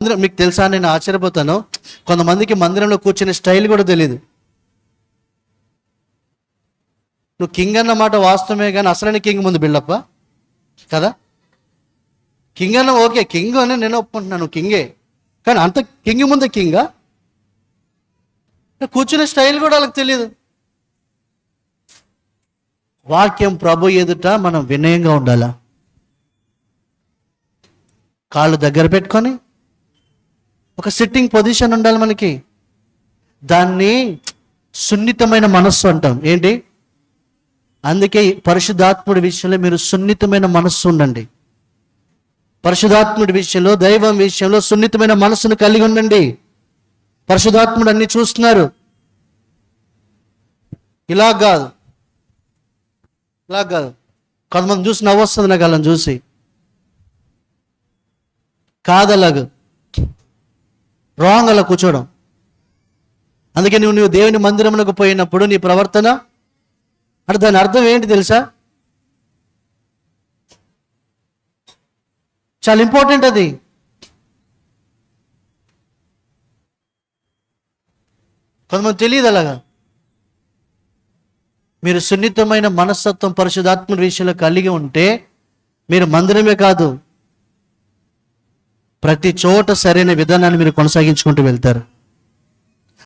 మీకు తెలుసా, నేను ఆశ్చర్యపోతాను, కొంతమందికి మందిరంలో కూర్చునే స్టైల్ కూడా తెలియదు. నువ్వు కింగ్ అన్నమాట వాస్తవమే, కానీ అసలైన కింగ్ ముందు బిల్డప్ప కదా. కింగ్ అన్న ఓకే, కింగ్ అని నేను ఒప్పుకుంటున్నాను, కింగే, కానీ అంత కింగ్ ముందు కింగా? కూర్చునే స్టైల్ కూడా వాళ్ళకి తెలియదు. వాక్యం ప్రభు ఎదుట మనం వినయంగా ఉండాలా, కాళ్ళు దగ్గర పెట్టుకొని ఒక సిట్టింగ్ పొజిషన్ ఉండాలి మనకి. దాన్ని సున్నితమైన మనస్సు అంటాం. ఏంటి? అందుకే పరిశుద్ధాత్ముడి విషయంలో మీరు సున్నితమైన మనస్సు ఉండండి. పరిశుద్ధాత్ముడి విషయంలో, దైవం విషయంలో సున్నితమైన మనస్సును కలిగి ఉండండి. పరిశుద్ధాత్ముడు అన్ని చూస్తున్నారు. ఇలా కాదు, ఇలా కాదు. కొంతమంది చూసి నవ్వు వస్తుంది నాకు వాళ్ళని చూసి. కాదలాగా రాంగ్ అలా కూర్చోవడం. అందుకే నువ్వు దేవుని మందిరమునకు పోయినప్పుడు నీ ప్రవర్తన అంటే దాని అర్థం ఏంటి తెలుసా? చాలా ఇంపార్టెంట్ అది. కొంతమంది తెలియదు అలాగా. మీరు సున్నితమైన మనస్తత్వం పరిశుద్ధాత్మ విషయంలో కలిగి ఉంటే మీరు మందిరమే కాదు, ప్రతి చోట సరైన విధానాన్ని మీరు కొనసాగించుకుంటూ వెళ్తారు.